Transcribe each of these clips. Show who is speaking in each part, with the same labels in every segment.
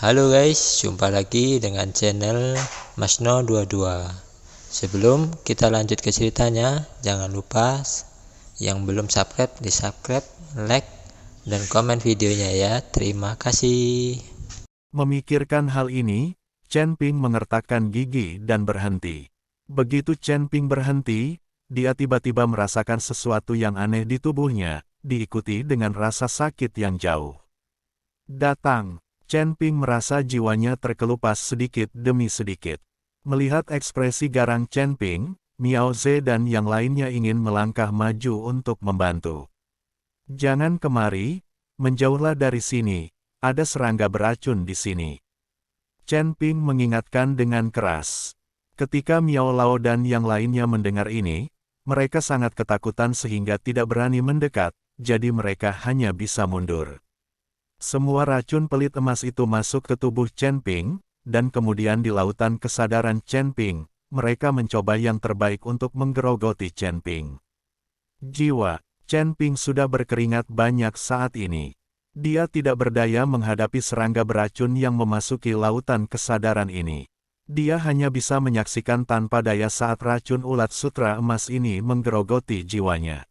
Speaker 1: Halo guys, jumpa lagi dengan channel Masno22. Sebelum kita lanjut ke ceritanya, jangan lupa yang belum subscribe di subscribe, like, dan komen videonya ya. Terima kasih.
Speaker 2: Memikirkan hal ini, Chen Ping mengertakkan gigi dan berhenti. Begitu Chen Ping berhenti, dia tiba-tiba merasakan sesuatu yang aneh di tubuhnya, diikuti dengan rasa sakit yang jauh. Datang, Chen Ping merasa jiwanya terkelupas sedikit demi sedikit. Melihat ekspresi garang Chen Ping, Miao Ze dan yang lainnya ingin melangkah maju untuk membantu. Jangan kemari, menjauhlah dari sini, ada serangga beracun di sini. Chen Ping mengingatkan dengan keras. Ketika Miao Lao dan yang lainnya mendengar ini, mereka sangat ketakutan sehingga tidak berani mendekat, jadi mereka hanya bisa mundur. Semua racun pelit emas itu masuk ke tubuh Chen Ping, dan kemudian di lautan kesadaran Chen Ping, mereka mencoba yang terbaik untuk menggerogoti Chen Ping. Jiwa Chen Ping sudah berkeringat banyak saat ini. Dia tidak berdaya menghadapi serangga beracun yang memasuki lautan kesadaran ini. Dia hanya bisa menyaksikan tanpa daya saat racun ulat sutra emas ini menggerogoti jiwanya.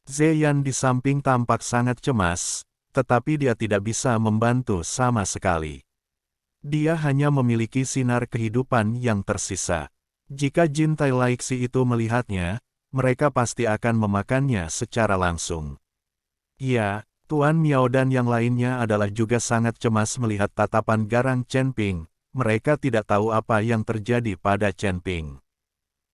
Speaker 2: Zeyan di samping tampak sangat cemas, tetapi dia tidak bisa membantu sama sekali. Dia hanya memiliki sinar kehidupan yang tersisa. Jika Jin Tai Laixi itu melihatnya, mereka pasti akan memakannya secara langsung. Ya, Tuan Miao dan yang lainnya adalah juga sangat cemas melihat tatapan garang Chen Ping. Mereka tidak tahu apa yang terjadi pada Chen Ping.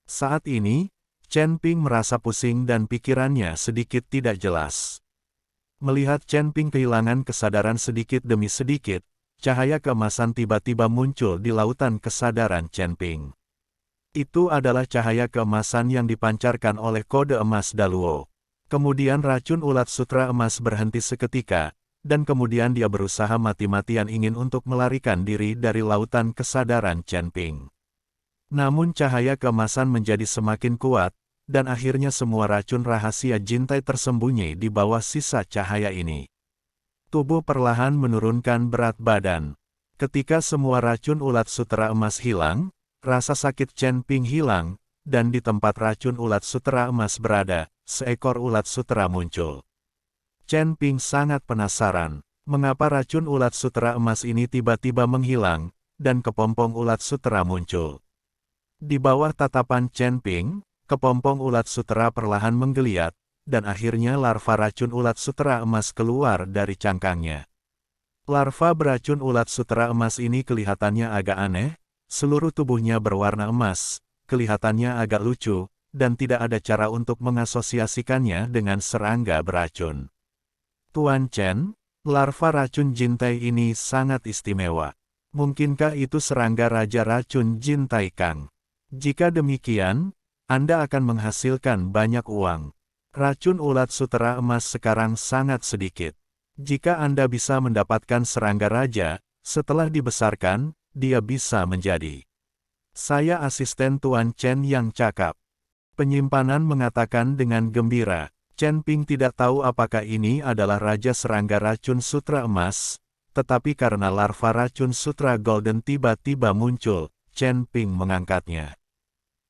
Speaker 2: Saat ini, Chen Ping merasa pusing dan pikirannya sedikit tidak jelas. Melihat Chen Ping kehilangan kesadaran sedikit demi sedikit, cahaya keemasan tiba-tiba muncul di lautan kesadaran Chen Ping. Itu adalah cahaya keemasan yang dipancarkan oleh kode emas Daluo. Kemudian racun ulat sutra emas berhenti seketika, dan kemudian dia berusaha mati-matian ingin untuk melarikan diri dari lautan kesadaran Chen Ping. Namun cahaya keemasan menjadi semakin kuat, dan akhirnya semua racun rahasia Jin Tai tersembunyi di bawah sisa cahaya ini. Tubuh perlahan menurunkan berat badan. Ketika semua racun ulat sutra emas hilang, rasa sakit Chen Ping hilang, dan di tempat racun ulat sutra emas berada, seekor ulat sutra muncul. Chen Ping sangat penasaran, mengapa racun ulat sutra emas ini tiba-tiba menghilang, dan kepompong ulat sutra muncul. Di bawah tatapan Chen Ping, kepompong ulat sutra perlahan menggeliat, dan akhirnya larva racun ulat sutra emas keluar dari cangkangnya. Larva beracun ulat sutra emas ini kelihatannya agak aneh, seluruh tubuhnya berwarna emas, kelihatannya agak lucu, dan tidak ada cara untuk mengasosiasikannya dengan serangga beracun. Tuan Chen, larva racun Jin Tai ini sangat istimewa. Mungkinkah itu serangga raja racun Jin Tai Kang? Jika demikian, Anda akan menghasilkan banyak uang. Racun ulat sutra emas sekarang sangat sedikit. Jika Anda bisa mendapatkan serangga raja, setelah dibesarkan, dia bisa menjadi. Saya asisten Tuan Chen yang cakap. Penyimpanan mengatakan dengan gembira. Chen Ping tidak tahu apakah ini adalah raja serangga racun sutra emas, tetapi karena larva racun sutra golden tiba-tiba muncul, Chen Ping mengangkatnya.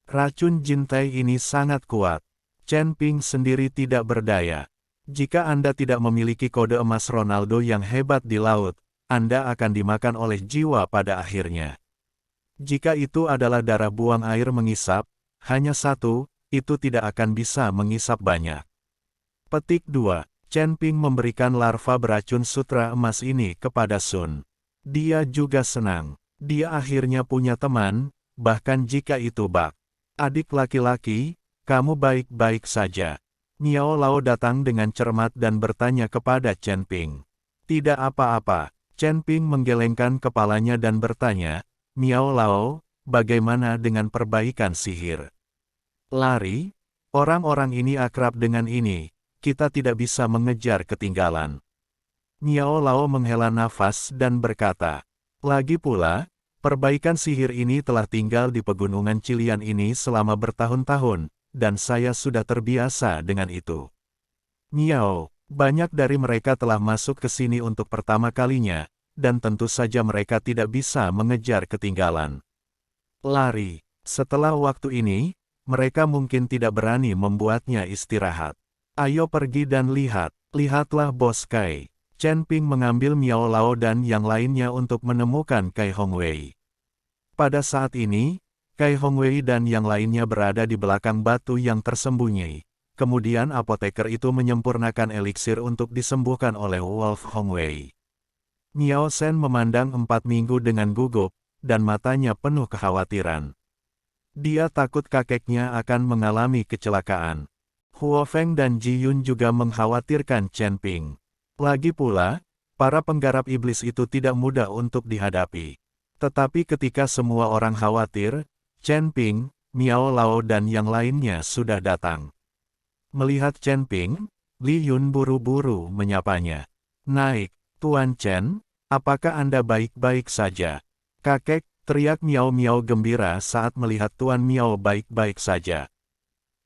Speaker 2: Racun Jin Tai ini sangat kuat. Chen Ping sendiri tidak berdaya. Jika Anda tidak memiliki kode emas Ronaldo yang hebat di laut, Anda akan dimakan oleh jiwa pada akhirnya. Jika itu adalah darah buang air mengisap, hanya satu, itu tidak akan bisa mengisap banyak. Petik 2. Chen Ping memberikan larva beracun sutra emas ini kepada Sun. Dia juga senang. Dia akhirnya punya teman, bahkan jika itu bak. Adik laki-laki, kamu baik-baik saja. Miao Lao datang dengan cermat dan bertanya kepada Chen Ping. Tidak apa-apa. Chen Ping menggelengkan kepalanya dan bertanya, Miao Lao, bagaimana dengan perbaikan sihir? Lari? Orang-orang ini akrab dengan ini, kita tidak bisa mengejar ketinggalan. Miao Lao menghela nafas dan berkata, lagi pula, perbaikan sihir ini telah tinggal di pegunungan Cilian ini selama bertahun-tahun, dan saya sudah terbiasa dengan itu. Miao, banyak dari mereka telah masuk ke sini untuk pertama kalinya, dan tentu saja mereka tidak bisa mengejar ketinggalan. Lari. Setelah waktu ini, mereka mungkin tidak berani membuatnya istirahat. Ayo pergi dan lihat. Lihatlah Bos Kai. Chen Ping mengambil Miao Lao dan yang lainnya untuk menemukan Kai Hongwei. Pada saat ini, Kai Hongwei dan yang lainnya berada di belakang batu yang tersembunyi. Kemudian apoteker itu menyempurnakan eliksir untuk disembuhkan oleh Wolf Hongwei. Miao Shen memandang 4 minggu dengan gugup, dan matanya penuh kekhawatiran. Dia takut kakeknya akan mengalami kecelakaan. Huo Feng dan Ji Yun juga mengkhawatirkan Chen Ping. Lagi pula, para penggarap iblis itu tidak mudah untuk dihadapi. Tetapi ketika semua orang khawatir, Chen Ping, Miao Lao dan yang lainnya sudah datang. Melihat Chen Ping, Li Yun buru-buru menyapanya. Naik, Tuan Chen, apakah Anda baik-baik saja? Kakek, teriak Miao Miao gembira saat melihat Tuan Miao baik-baik saja.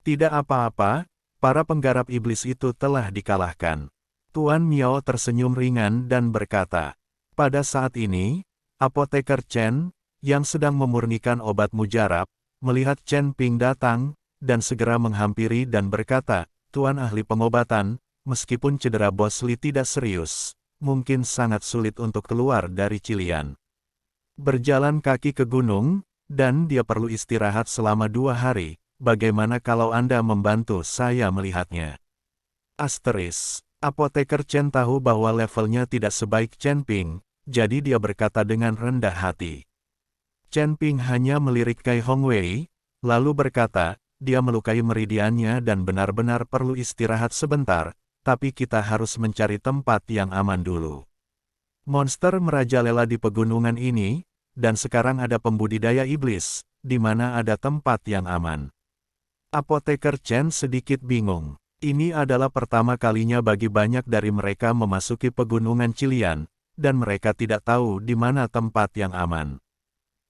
Speaker 2: Tidak apa-apa, para penggarap iblis itu telah dikalahkan. Tuan Miao tersenyum ringan dan berkata, pada saat ini, apoteker Chen, yang sedang memurnikan obat mujarab, melihat Chen Ping datang, dan segera menghampiri dan berkata, Tuan ahli pengobatan, meskipun cedera Bos Li tidak serius, mungkin sangat sulit untuk keluar dari Cilian. Berjalan kaki ke gunung, dan dia perlu istirahat selama 2 hari, bagaimana kalau Anda membantu saya melihatnya? Asteris, apoteker Chen tahu bahwa levelnya tidak sebaik Chen Ping, jadi dia berkata dengan rendah hati. Chen Ping hanya melirik Kai Hongwei, lalu berkata, dia melukai meridiannya dan benar-benar perlu istirahat sebentar, tapi kita harus mencari tempat yang aman dulu. Monster merajalela di pegunungan ini, dan sekarang ada pembudidaya iblis, di mana ada tempat yang aman. Apoteker Chen sedikit bingung. Ini adalah pertama kalinya bagi banyak dari mereka memasuki pegunungan Cilian, dan mereka tidak tahu di mana tempat yang aman.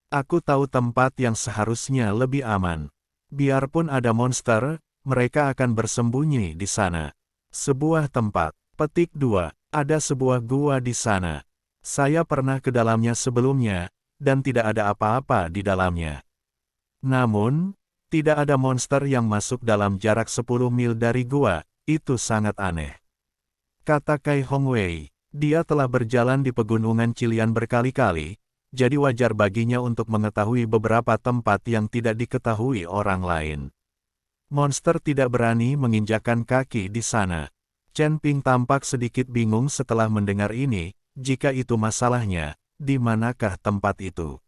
Speaker 2: Aku tahu tempat yang seharusnya lebih aman. Biarpun ada monster, mereka akan bersembunyi di sana. Sebuah tempat. Petik 2. Ada sebuah gua di sana. Saya pernah ke dalamnya sebelumnya, dan tidak ada apa-apa di dalamnya. Namun, tidak ada monster yang masuk dalam jarak 10 mil dari gua, itu sangat aneh. Kata Kai Hongwei, dia telah berjalan di pegunungan Cilian berkali-kali, jadi wajar baginya untuk mengetahui beberapa tempat yang tidak diketahui orang lain. Monster tidak berani menginjakkan kaki di sana. Chen Ping tampak sedikit bingung setelah mendengar ini, jika itu masalahnya, di manakah tempat itu?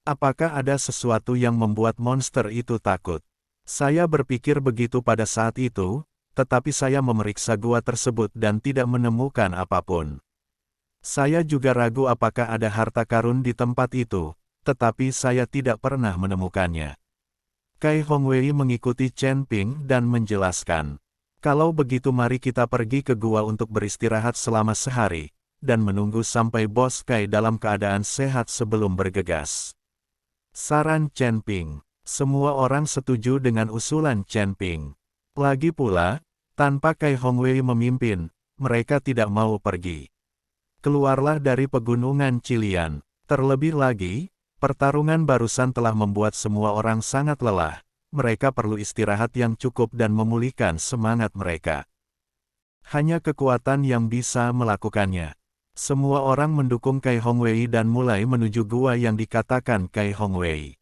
Speaker 2: Apakah ada sesuatu yang membuat monster itu takut? Saya berpikir begitu pada saat itu, tetapi saya memeriksa gua tersebut dan tidak menemukan apapun. Saya juga ragu apakah ada harta karun di tempat itu, tetapi saya tidak pernah menemukannya. Kai Hongwei mengikuti Chen Ping dan menjelaskan, kalau begitu mari kita pergi ke gua untuk beristirahat selama sehari, dan menunggu sampai Bos Kai dalam keadaan sehat sebelum bergegas. Saran Chen Ping. Semua orang setuju dengan usulan Chen Ping. Lagi pula, tanpa Kai Hongwei memimpin, mereka tidak mau pergi. Keluarlah dari pegunungan Cilian. Terlebih lagi, pertarungan barusan telah membuat semua orang sangat lelah. Mereka perlu istirahat yang cukup dan memulihkan semangat mereka. Hanya kekuatan yang bisa melakukannya. Semua orang mendukung Kai Hongwei dan mulai menuju gua yang dikatakan Kai Hongwei.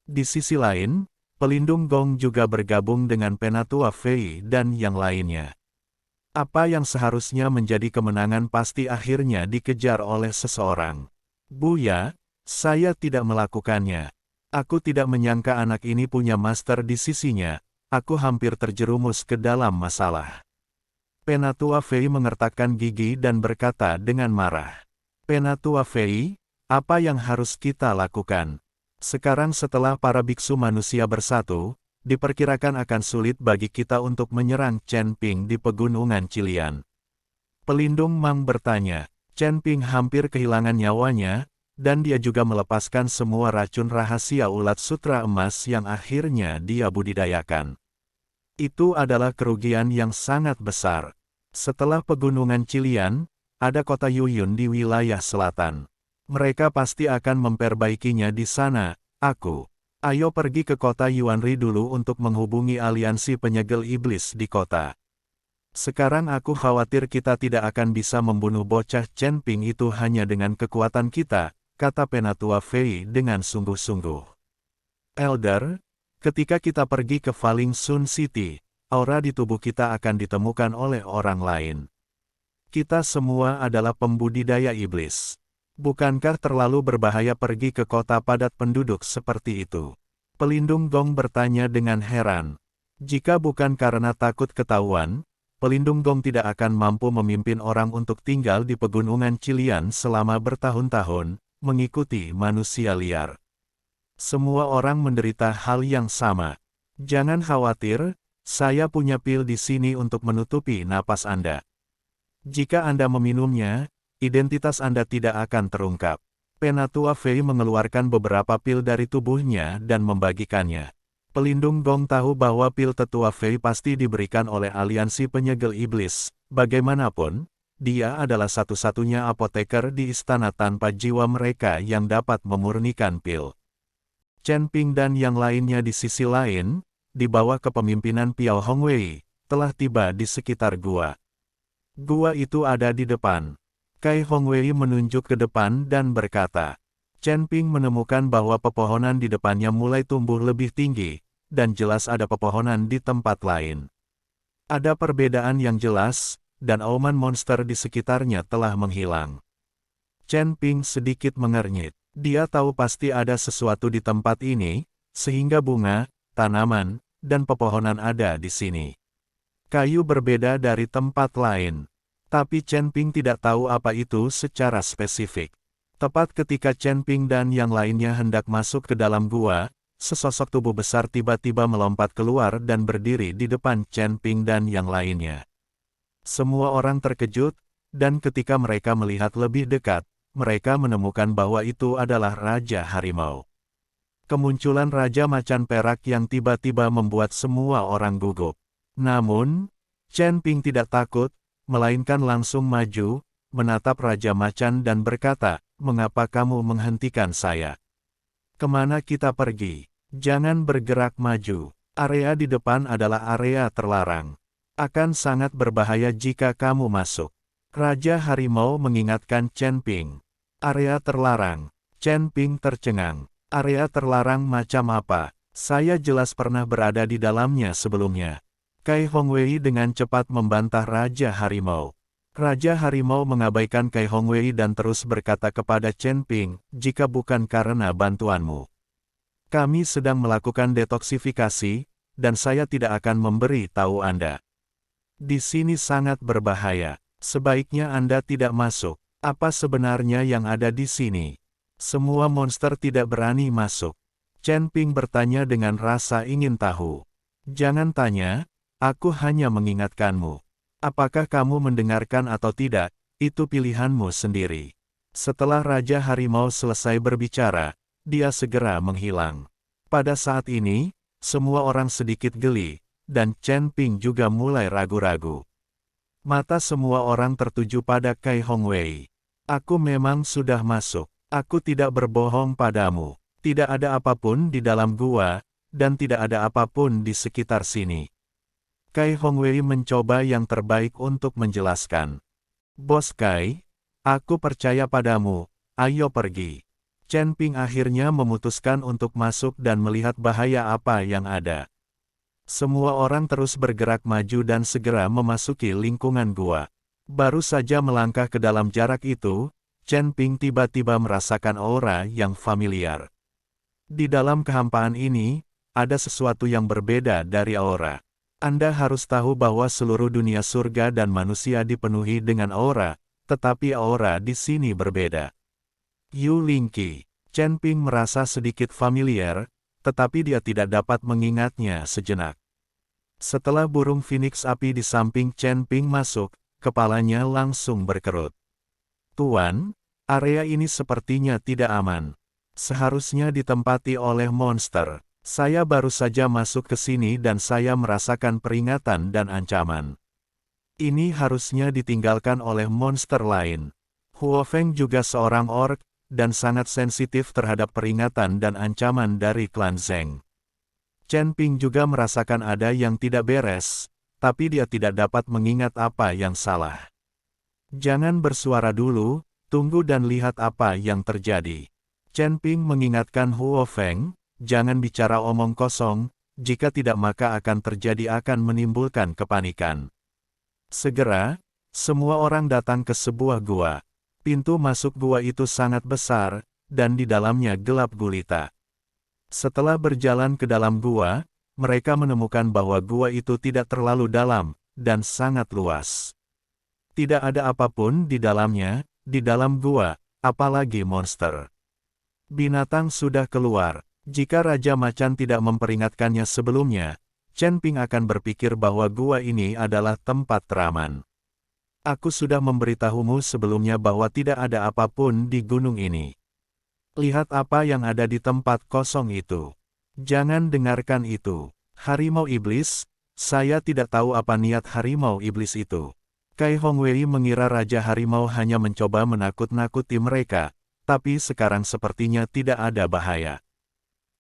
Speaker 2: Di sisi lain, pelindung Gong juga bergabung dengan Penatua Fei dan yang lainnya. Apa yang seharusnya menjadi kemenangan pasti akhirnya dikejar oleh seseorang. Buya, saya tidak melakukannya. Aku tidak menyangka anak ini punya master di sisinya, aku hampir terjerumus ke dalam masalah. Penatua Fei mengertakkan gigi dan berkata dengan marah. Penatua Fei, apa yang harus kita lakukan? Sekarang setelah para biksu manusia bersatu, diperkirakan akan sulit bagi kita untuk menyerang Chen Ping di pegunungan Cilian. Pelindung Mang bertanya, Chen Ping hampir kehilangan nyawanya, dan dia juga melepaskan semua racun rahasia ulat sutra emas yang akhirnya dia budidayakan. Itu adalah kerugian yang sangat besar. Setelah pegunungan Cilian, ada kota Yuyun di wilayah selatan. Mereka pasti akan memperbaikinya di sana, aku. Ayo pergi ke kota Yuanri dulu untuk menghubungi aliansi penyegel iblis di kota. Sekarang aku khawatir kita tidak akan bisa membunuh bocah Chen Ping itu hanya dengan kekuatan kita, kata Penatua Fei dengan sungguh-sungguh. Elder, ketika kita pergi ke Falling Sun City, aura di tubuh kita akan ditemukan oleh orang lain. Kita semua adalah pembudidaya iblis. Bukankah terlalu berbahaya pergi ke kota padat penduduk seperti itu? Pelindung Gong bertanya dengan heran. Jika bukan karena takut ketahuan, Pelindung Gong tidak akan mampu memimpin orang untuk tinggal di pegunungan Cilian selama bertahun-tahun, mengikuti manusia liar. Semua orang menderita hal yang sama. Jangan khawatir, saya punya pil di sini untuk menutupi napas Anda. Jika Anda meminumnya, identitas Anda tidak akan terungkap. Penatua Fei mengeluarkan beberapa pil dari tubuhnya dan membagikannya. Pelindung Gong tahu bahwa pil tetua Fei pasti diberikan oleh aliansi penyegel iblis. Bagaimanapun, dia adalah satu-satunya apoteker di istana tanpa jiwa mereka yang dapat memurnikan pil. Chen Ping dan yang lainnya di sisi lain, di bawah kepemimpinan Piao Hongwei, telah tiba di sekitar gua. Gua itu ada di depan. Kai Hongwei menunjuk ke depan dan berkata, Chen Ping menemukan bahwa pepohonan di depannya mulai tumbuh lebih tinggi, dan jelas ada pepohonan di tempat lain. Ada perbedaan yang jelas, dan auman monster di sekitarnya telah menghilang. Chen Ping sedikit mengernyit. Dia tahu pasti ada sesuatu di tempat ini, sehingga bunga, tanaman, dan pepohonan ada di sini. Kayu berbeda dari tempat lain. Tapi Chen Ping tidak tahu apa itu secara spesifik. Tepat ketika Chen Ping dan yang lainnya hendak masuk ke dalam gua, sesosok tubuh besar tiba-tiba melompat keluar dan berdiri di depan Chen Ping dan yang lainnya. Semua orang terkejut, dan ketika mereka melihat lebih dekat, mereka menemukan bahwa itu adalah Raja Harimau. Kemunculan Raja Macan Perak yang tiba-tiba membuat semua orang gugup. Namun, Chen Ping tidak takut, melainkan langsung maju, menatap Raja Macan dan berkata, "Mengapa kamu menghentikan saya? Kemana kita pergi? Jangan bergerak maju. Area di depan adalah area terlarang. Akan sangat berbahaya jika kamu masuk." Raja Harimau mengingatkan Chen Ping. Area terlarang. Chen Ping tercengang. Area terlarang macam apa? Saya jelas pernah berada di dalamnya sebelumnya. Kai Hongwei dengan cepat membantah Raja Harimau. Raja Harimau mengabaikan Kai Hongwei dan terus berkata kepada Chen Ping, "Jika bukan karena bantuanmu, kami sedang melakukan detoksifikasi, dan saya tidak akan memberi tahu Anda. Di sini sangat berbahaya. Sebaiknya Anda tidak masuk. Apa sebenarnya yang ada di sini?" Semua monster tidak berani masuk. Chen Ping bertanya dengan rasa ingin tahu. "Jangan tanya, aku hanya mengingatkanmu. Apakah kamu mendengarkan atau tidak, itu pilihanmu sendiri." Setelah Raja Harimau selesai berbicara, dia segera menghilang. Pada saat ini, semua orang sedikit geli, dan Chen Ping juga mulai ragu-ragu. Mata semua orang tertuju pada Kai Hongwei. "Aku memang sudah masuk. Aku tidak berbohong padamu. Tidak ada apapun di dalam gua, dan tidak ada apapun di sekitar sini." Kai Hongwei mencoba yang terbaik untuk menjelaskan. "Bos Kai, aku percaya padamu, ayo pergi." Chen Ping akhirnya memutuskan untuk masuk dan melihat bahaya apa yang ada. Semua orang terus bergerak maju dan segera memasuki lingkungan gua. Baru saja melangkah ke dalam jarak itu, Chen Ping tiba-tiba merasakan aura yang familiar. Di dalam kehampaan ini, ada sesuatu yang berbeda dari aura. Anda harus tahu bahwa seluruh dunia surga dan manusia dipenuhi dengan aura, tetapi aura di sini berbeda. Yu Lingqi. Chen Ping merasa sedikit familiar, tetapi dia tidak dapat mengingatnya sejenak. Setelah burung phoenix api di samping Chen Ping masuk, kepalanya langsung berkerut. "Tuan, area ini sepertinya tidak aman. Seharusnya ditempati oleh monster. Saya baru saja masuk ke sini dan saya merasakan peringatan dan ancaman." Ini harusnya ditinggalkan oleh monster lain. Huo Feng juga seorang orc, dan sangat sensitif terhadap peringatan dan ancaman dari klan Zheng. Chen Ping juga merasakan ada yang tidak beres, tapi dia tidak dapat mengingat apa yang salah. Jangan bersuara dulu, tunggu dan lihat apa yang terjadi. Chen Ping mengingatkan Huo Feng, jangan bicara omong kosong, jika tidak maka akan menimbulkan kepanikan. Segera, semua orang datang ke sebuah gua. Pintu masuk gua itu sangat besar, dan di dalamnya gelap gulita. Setelah berjalan ke dalam gua, mereka menemukan bahwa gua itu tidak terlalu dalam, dan sangat luas. Tidak ada apapun di dalam gua, apalagi monster. Binatang sudah keluar. Jika Raja Macan tidak memperingatkannya sebelumnya, Chen Ping akan berpikir bahwa gua ini adalah tempat teraman. Aku sudah memberitahumu sebelumnya bahwa tidak ada apapun di gunung ini. Lihat apa yang ada di tempat kosong itu. Jangan dengarkan itu. Harimau iblis, saya tidak tahu apa niat harimau iblis itu. Kai Hongwei mengira Raja Harimau hanya mencoba menakut-nakuti mereka, tapi sekarang sepertinya tidak ada bahaya.